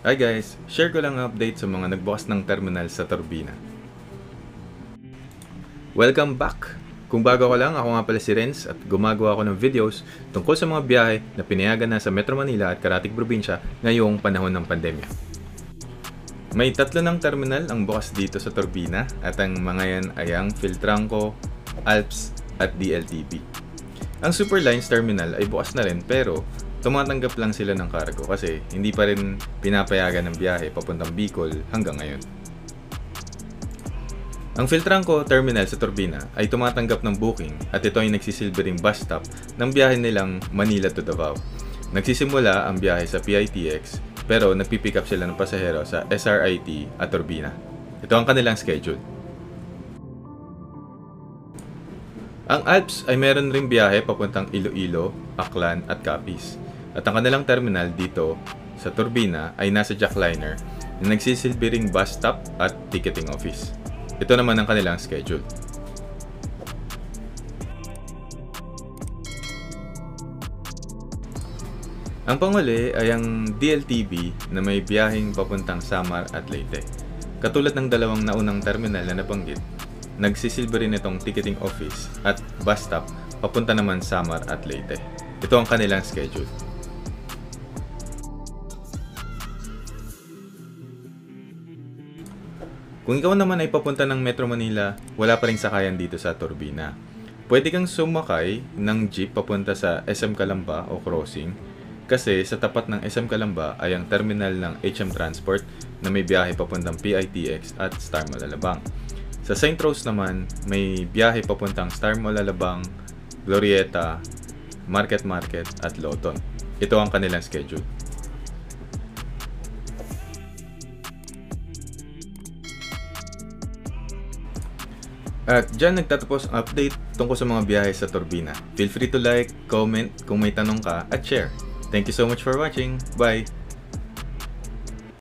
Hi guys! Share ko lang ang update sa mga nagbukas ng terminal sa Turbina. Welcome back! Kung bago ka lang, ako nga pala si Renz at gumagawa ako ng videos tungkol sa mga biyahe na pinayagan na sa Metro Manila at Karatig Probinsya ngayong panahon ng pandemya. May 3 ng terminal ang bukas dito sa Turbina at ang mga yan ay ang Philtranco, Alps at DLTV. Ang Superlines Terminal ay bukas na rin pero tumatanggap lang sila ng cargo kasi hindi pa rin pinapayagan ng biyahe papuntang Bicol hanggang ngayon. Ang Philtranco Terminal sa Turbina ay tumatanggap ng booking at ito ay nagsisilbering bus stop ng biyahe nilang Manila to Davao. Nagsisimula ang biyahe sa PITX pero nagpipick up sila ng pasahero sa SRIT at Turbina. Ito ang kanilang schedule. Ang Alps ay meron ring biyahe papuntang Iloilo, Aklan at Capiz. At ang kanilang terminal dito sa Turbina ay nasa Jackliner na nagsisilbing bus stop at ticketing office. Ito naman ang kanilang schedule. Ang panghuli ay ang DLTV na may biyaheng papuntang Samar at Leyte. Katulad ng dalawang naunang terminal na nabanggit, nagsisilbi rin itong ticketing office at bus stop papunta naman Samar at Leyte. Ito ang kanilang schedule. Kung ikaw naman ay papunta ng Metro Manila, wala pa ring sakayan dito sa Turbina. Pwede kang sumakay ng jeep papunta sa SM Calamba o Crossing kasi sa tapat ng SM Calamba ay ang terminal ng HM Transport na may biyahe papuntang PITX at Star Mall Alabang. Sa St. Rose naman, may biyahe papuntang Star Mall Alabang, Glorieta, Market at Loton. Ito ang kanilang schedule. At dyan nagtatapos ang update tungkol sa mga biyahe sa Turbina. Feel free to like, comment kung may tanong ka at share. Thank you so much for watching. Bye!